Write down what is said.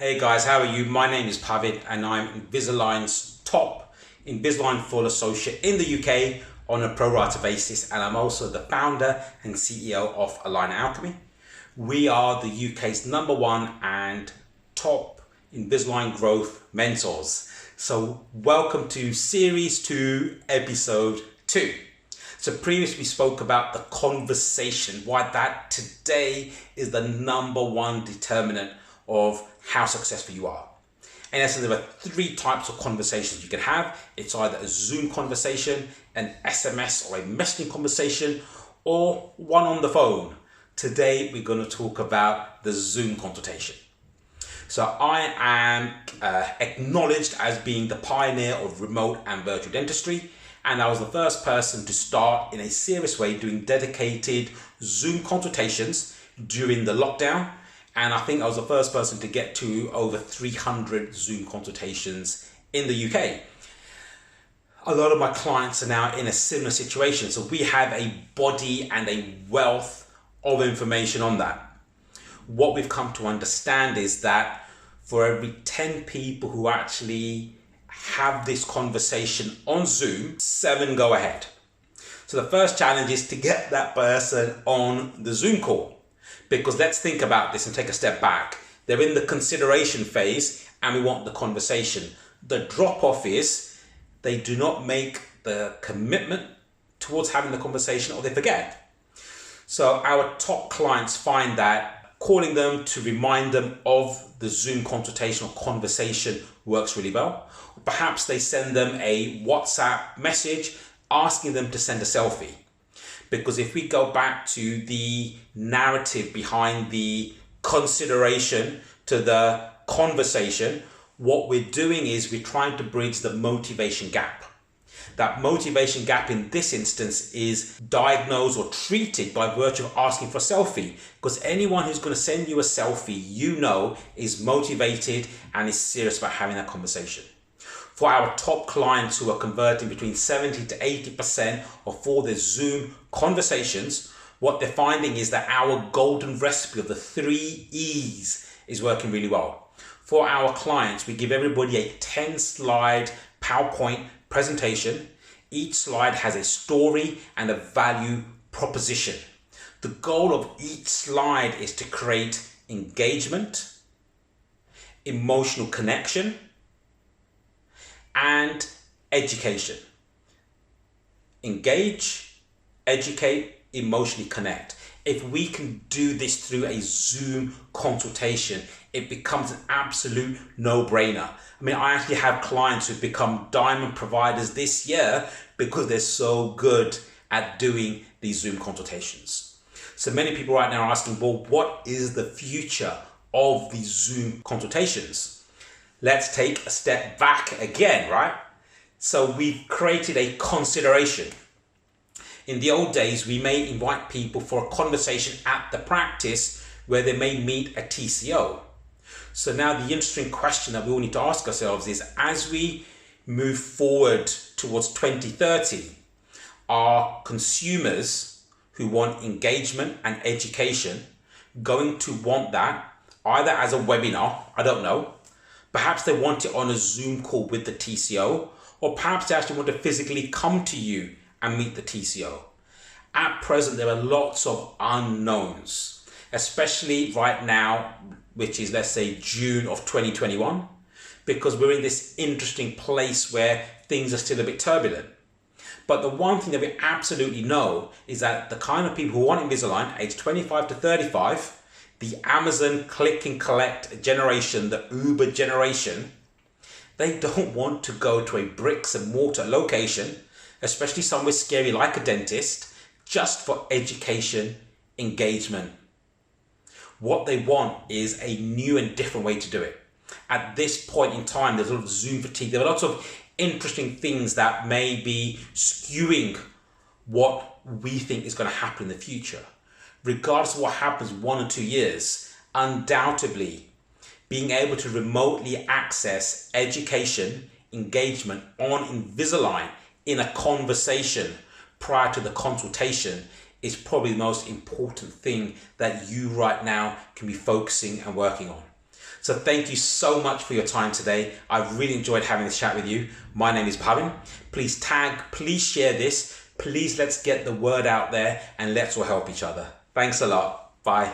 Hey guys, how are you? My name is Pavid and I'm Invisalign's top Invisalign full associate in the UK on a pro rata basis, and I'm also the founder and CEO of Aligner Alchemy. We are the UK's #1 and top Invisalign growth mentors. So welcome to series 2, episode 2. So previously we spoke about the conversation, why that today is the #1 determinant of how successful you are. In essence, there are 3 types of conversations you can have. It's either a Zoom conversation, an SMS or a messaging conversation, or one on the phone. Today, we're going to talk about the Zoom consultation. So I am acknowledged as being the pioneer of remote and virtual dentistry, and I was the first person to start in a serious way doing dedicated Zoom consultations during the lockdown. And I think I was the first person to get to over 300 Zoom consultations in the UK. A lot of my clients are now in a similar situation. So we have a body and a wealth of information on that. What we've come to understand is that for every 10 people who actually have this conversation on Zoom, 7 go ahead. So the first challenge is to get that person on the Zoom call. Because let's think about this and take a step back. They're in the consideration phase and we want the conversation. The drop-off is they do not make the commitment towards having the conversation, or they forget. So our top clients find that calling them to remind them of the Zoom consultation or conversation works really well. Perhaps they send them a WhatsApp message asking them to send a selfie. Because if we go back to the narrative behind the consideration to the conversation, what we're doing is we're trying to bridge the motivation gap. That motivation gap in this instance is diagnosed or treated by virtue of asking for a selfie. Because anyone who's going to send you a selfie, you know, is motivated and is serious about having that conversation. For our top clients who are converting between 70 to 80% of all their Zoom conversations, what they're finding is that our golden recipe of the 3 E's is working really well. For our clients, we give everybody a 10-slide PowerPoint presentation. Each slide has a story and a value proposition. The goal of each slide is to create engagement, emotional connection, and education. Engage, educate, emotionally connect. If we can do this through a Zoom consultation, it becomes an absolute no-brainer. I mean, I actually have clients who've become diamond providers this year because they're so good at doing these Zoom consultations. So many people right now are asking, well, what is the future of these Zoom consultations? Let's take a step back again, right? So we've created a consideration. In the old days, we may invite people for a conversation at the practice where they may meet a TCO. So now the interesting question that we all need to ask ourselves is, as we move forward towards 2030, are consumers who want engagement and education going to want that either as a webinar? I don't know. Perhaps they want it on a Zoom call with the TCO, or perhaps they actually want to physically come to you and meet the TCO. At present, there are lots of unknowns, especially right now, which is, let's say, June of 2021, because we're in this interesting place where things are still a bit turbulent. But the one thing that we absolutely know is that the kind of people who want Invisalign, age 25 to 35, the Amazon click and collect generation, the Uber generation, they don't want to go to a bricks and mortar location, especially somewhere scary like a dentist, just for education, engagement. What they want is a new and different way to do it. At this point in time, there's a lot of Zoom fatigue. There are lots of interesting things that may be skewing what we think is going to happen in the future. Regardless of what happens 1 or 2 years, undoubtedly being able to remotely access education, engagement on Invisalign in a conversation prior to the consultation is probably the most important thing that you right now can be focusing and working on. So thank you so much for your time today. I've really enjoyed having this chat with you. My name is Bhavin. Please tag, please share this. Please let's get the word out there and let's all help each other. Thanks a lot. Bye.